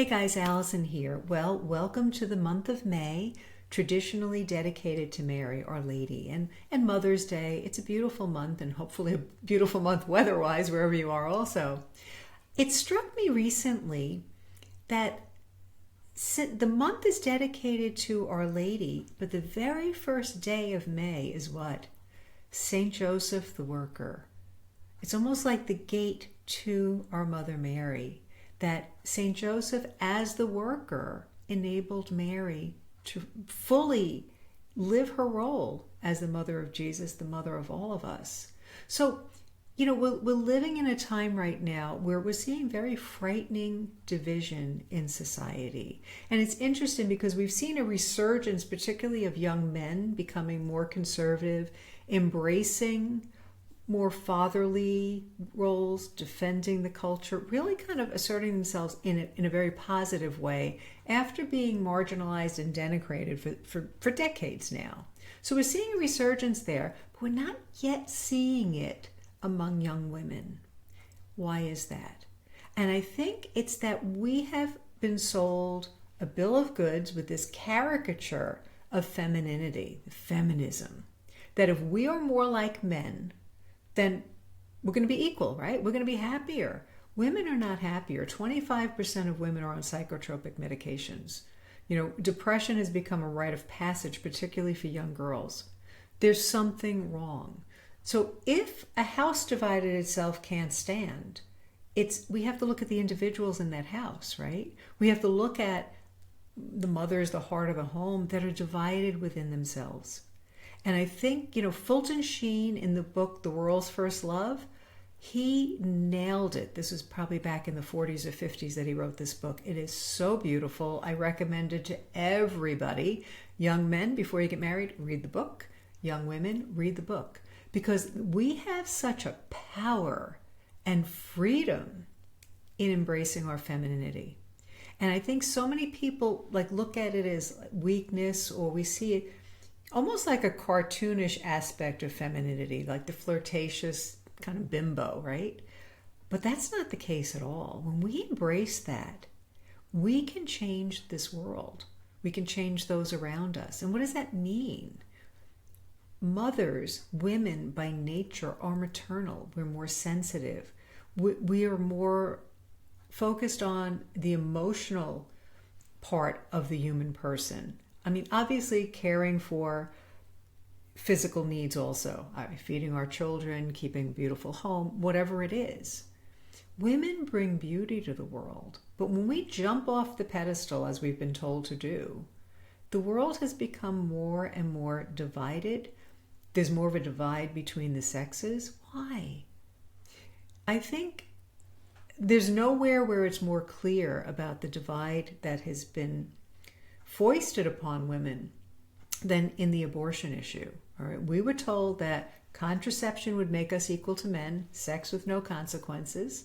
Hey guys, Allison here. Well, welcome to the month of May, traditionally dedicated to Mary, Our Lady, and Mother's Day. It's a beautiful month and hopefully a beautiful month weather-wise wherever you are also. It struck me recently that the month is dedicated to Our Lady, but the very first day of May is what? Saint Joseph the Worker. It's almost like the gate to our Mother Mary, that Saint Joseph as the worker enabled Mary to fully live her role as the mother of Jesus, the mother of all of us. So, we're living in a time right now where we're seeing very frightening division in society. And it's interesting because we've seen a resurgence, particularly of young men becoming more conservative, embracing more fatherly roles, defending the culture, really kind of asserting themselves in a very positive way after being marginalized and denigrated for decades now. So we're seeing a resurgence there, but we're not yet seeing it among young women. Why is that? And I think it's that we have been sold a bill of goods with this caricature of femininity, feminism, that if we are more like men, then we're going to be equal, right? We're going to be happier. Women are not happier. 25% of women are on psychotropic medications. Depression has become a rite of passage, particularly for young girls. There's something wrong. So if a house divided itself can't stand, we have to look at the individuals in that house, right? We have to look at the mothers, the heart of the home, that are divided within themselves. And I think, Fulton Sheen in the book, The World's First Love, he nailed it. This was probably back in the 40s or 50s that he wrote this book. It is so beautiful. I recommend it to everybody. Young men, before you get married, read the book. Young women, read the book. Because we have such a power and freedom in embracing our femininity. And I think so many people look at it as weakness, or we see it almost like a cartoonish aspect of femininity, like the flirtatious kind of bimbo, right? But that's not the case at all. When we embrace that, we can change this world. We can change those around us. And what does that mean? Mothers, women by nature, are maternal. We're more sensitive. We are more focused on the emotional part of the human person. I mean, obviously caring for physical needs also, feeding our children, keeping a beautiful home, whatever it is. Women bring beauty to the world. But when we jump off the pedestal, as we've been told to do, the world has become more and more divided. There's more of a divide between the sexes. Why? I think there's nowhere where it's more clear about the divide that has been foisted upon women than in the abortion issue. All right, we were told that contraception would make us equal to men, sex with no consequences.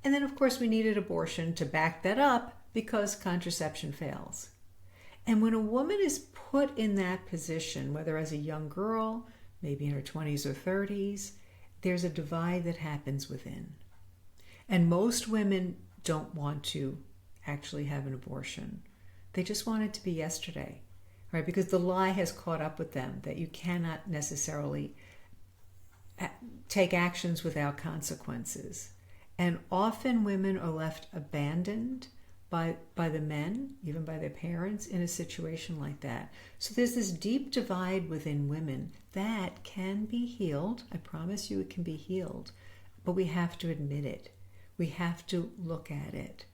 And then, of course, we needed abortion to back that up because contraception fails. And when a woman is put in that position, whether as a young girl, maybe in her 20s or 30s, there's a divide that happens within. And most women don't want to actually have an abortion. They just want it to be yesterday, right? Because the lie has caught up with them that you cannot necessarily take actions without consequences. And often women are left abandoned by the men, even by their parents, in a situation like that. So there's this deep divide within women that can be healed. I promise you it can be healed. But we have to admit it. We have to look at it.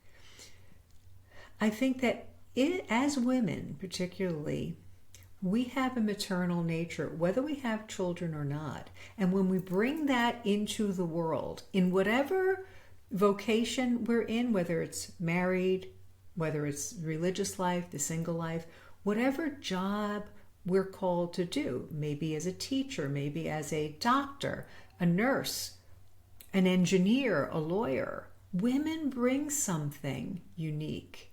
I think that as women, particularly, we have a maternal nature, whether we have children or not. And when we bring that into the world, in whatever vocation we're in, whether it's married, whether it's religious life, the single life, whatever job we're called to do, maybe as a teacher, maybe as a doctor, a nurse, an engineer, a lawyer, women bring something unique.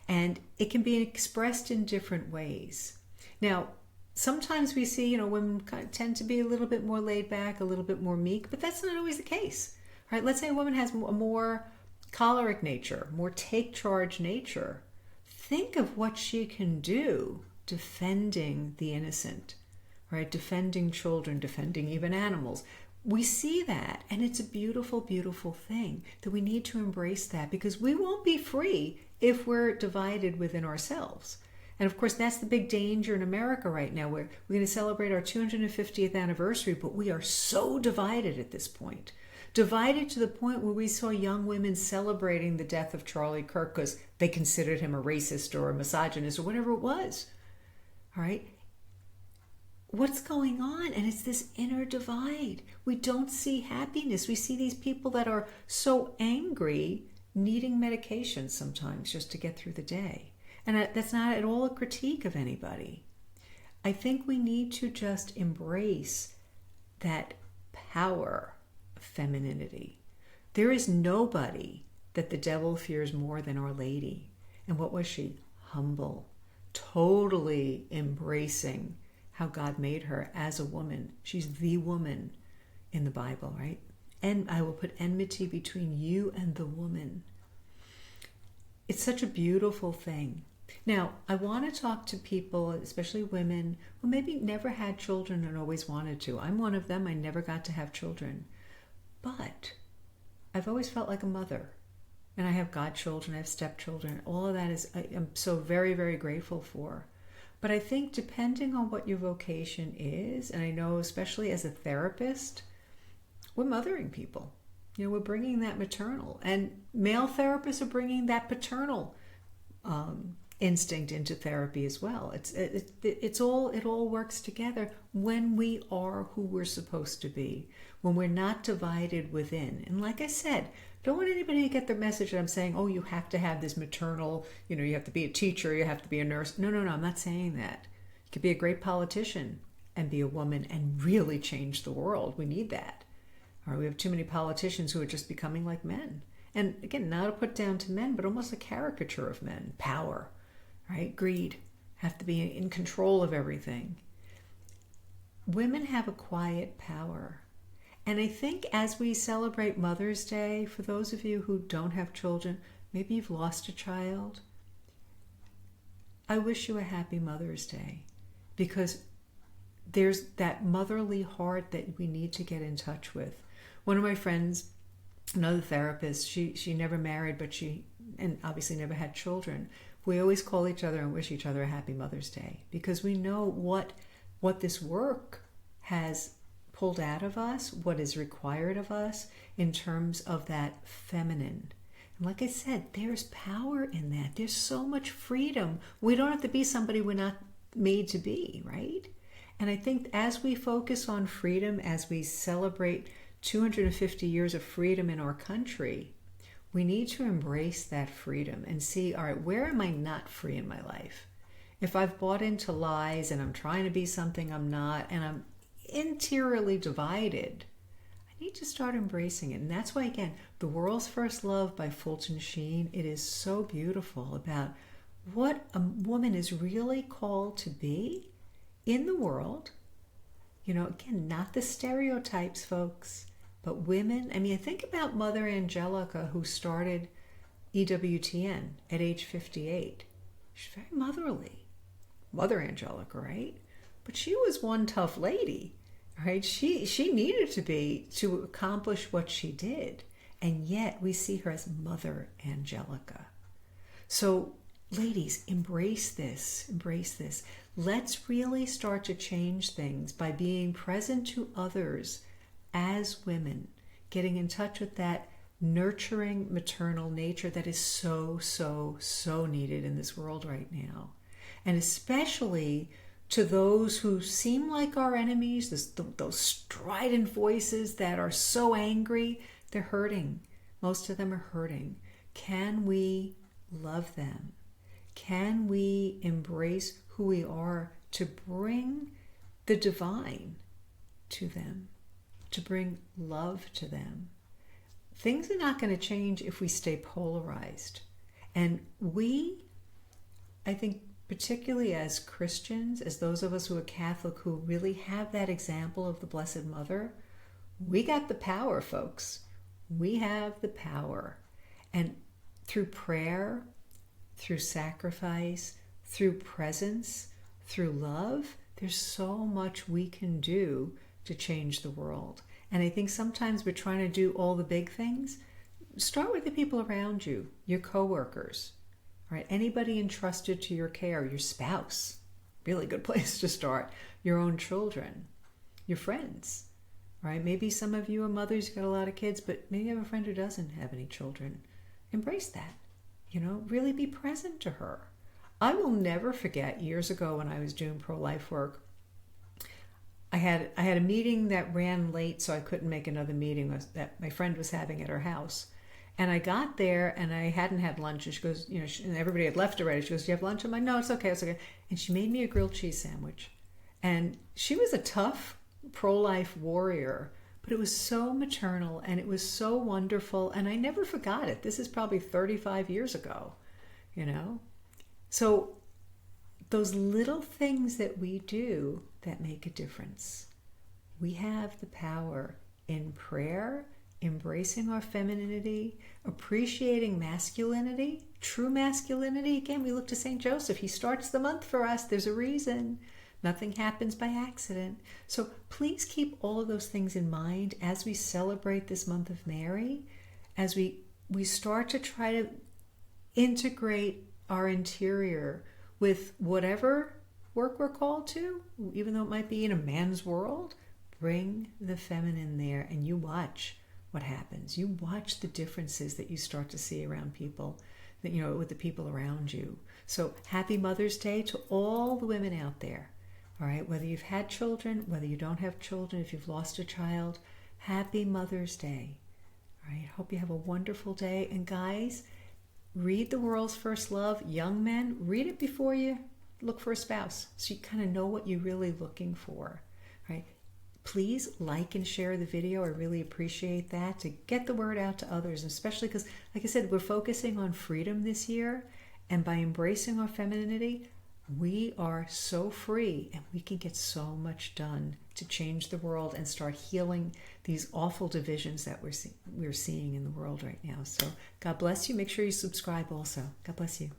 And it can be expressed in different ways. Now, sometimes we see, women tend to be a little bit more laid back, a little bit more meek, but that's not always the case, right? Let's say a woman has a more choleric nature, more take charge nature. Think of what she can do defending the innocent, right? Defending children, defending even animals. We see that, and it's a beautiful, beautiful thing that we need to embrace that, because we won't be free if we're divided within ourselves. And of course, that's the big danger in America right now. We're going to celebrate our 250th anniversary, but we are so divided at this point. Divided to the point where we saw young women celebrating the death of Charlie Kirk because they considered him a racist or a misogynist or whatever it was. All right? What's going on? And it's this inner divide. We don't see happiness. We see these people that are so angry, needing medication sometimes just to get through the day. And that's not at all a critique of anybody. I think we need to just embrace that power of femininity. There is nobody that the devil fears more than Our Lady. And what was she? Humble, totally embracing how God made her as a woman. She's the woman in the Bible, right? And I will put enmity between you and the woman. It's such a beautiful thing. Now, I want to talk to people, especially women, who maybe never had children and always wanted to. I'm one of them. I never got to have children. But I've always felt like a mother. And I have godchildren, I have stepchildren. All of that I'm so very, very grateful for. But I think depending on what your vocation is, and I know especially as a therapist, we're mothering people. You know, we're bringing that maternal. And male therapists are bringing that paternal instinct into therapy as well. It all works together when we are who we're supposed to be, when we're not divided within. And like I said, don't want anybody to get the message that I'm saying, oh, you have to have this maternal, you have to be a teacher, you have to be a nurse. No, I'm not saying that. You could be a great politician and be a woman and really change the world. We need that. Or we have too many politicians who are just becoming like men. And again, not a put down to men, but almost a caricature of men. Power, right? Greed. Have to be in control of everything. Women have a quiet power. And I think as we celebrate Mother's Day, for those of you who don't have children, maybe you've lost a child, I wish you a happy Mother's Day, because there's that motherly heart that we need to get in touch with. One of my friends, another therapist, she never married, and obviously never had children. We always call each other and wish each other a happy Mother's Day, because we know what this work has pulled out of us, what is required of us in terms of that feminine. And like I said, there's power in that. There's so much freedom. We don't have to be somebody we're not made to be, right? And I think as we focus on freedom, as we celebrate 250 years of freedom in our country, we need to embrace that freedom and see, all right, where am I not free in my life? If I've bought into lies and I'm trying to be something I'm not, and I'm interiorly divided, I need to start embracing it. And that's why, again, The World's First Love by Fulton Sheen, it is so beautiful about what a woman is really called to be in the world. Again, not the stereotypes, folks, but women. I mean, think about Mother Angelica, who started EWTN at age 58. She's very motherly. Mother Angelica, right? But she was one tough lady, right? She needed to be to accomplish what she did. And yet we see her as Mother Angelica. So ladies, embrace this. Let's really start to change things by being present to others as women, getting in touch with that nurturing maternal nature that is so, so, so needed in this world right now. And especially to those who seem like our enemies, those strident voices that are so angry, they're hurting. Most of them are hurting. Can we love them? Can we embrace who we are to bring the divine to them, to bring love to them? Things are not going to change if we stay polarized. And I think, particularly as Christians, as those of us who are Catholic, who really have that example of the Blessed Mother, we got the power, folks. We have the power. And through prayer, through sacrifice, through presence, through love, there's so much we can do to change the world. And I think sometimes we're trying to do all the big things. Start with the people around you, your coworkers, right? Anybody entrusted to your care, your spouse, really good place to start, your own children, your friends, right? Maybe some of you are mothers, you've got a lot of kids, but maybe you have a friend who doesn't have any children. Embrace that, really be present to her. I will never forget years ago when I was doing pro-life work, I had a meeting that ran late, so I couldn't make another meeting that my friend was having at her house. And I got there and I hadn't had lunch. And she goes, and everybody had left already. She goes, "Do you have lunch?" I'm like, "No, it's okay, it's okay." And she made me a grilled cheese sandwich. And she was a tough pro-life warrior, but it was so maternal and it was so wonderful. And I never forgot it. This is probably 35 years ago, So those little things that we do that make a difference. We have the power in prayer, embracing our femininity, appreciating masculinity, true masculinity. Again, we look to St. Joseph. He starts the month for us. There's a reason. Nothing happens by accident. So please keep all of those things in mind as we celebrate this month of Mary, as we start to try to integrate our interior with whatever work we're called to, even though it might be in a man's world. Bring the feminine there and you watch what happens. You watch the differences that you start to see around people, with the people around you. So happy Mother's Day to all the women out there. All right, whether you've had children, whether you don't have children, if you've lost a child, happy Mother's Day. All right, hope you have a wonderful day. And guys, read The World's First Love. Young men, read it before you look for a spouse, so you kind of know what you're really looking for, right? Please like and share the video. I really appreciate that, to get the word out to others, especially because, like I said, we're focusing on freedom this year, and by embracing our femininity, we are so free and we can get so much done to change the world and start healing these awful divisions that we're seeing in the world right now. So God bless you. Make sure you subscribe also. God bless you.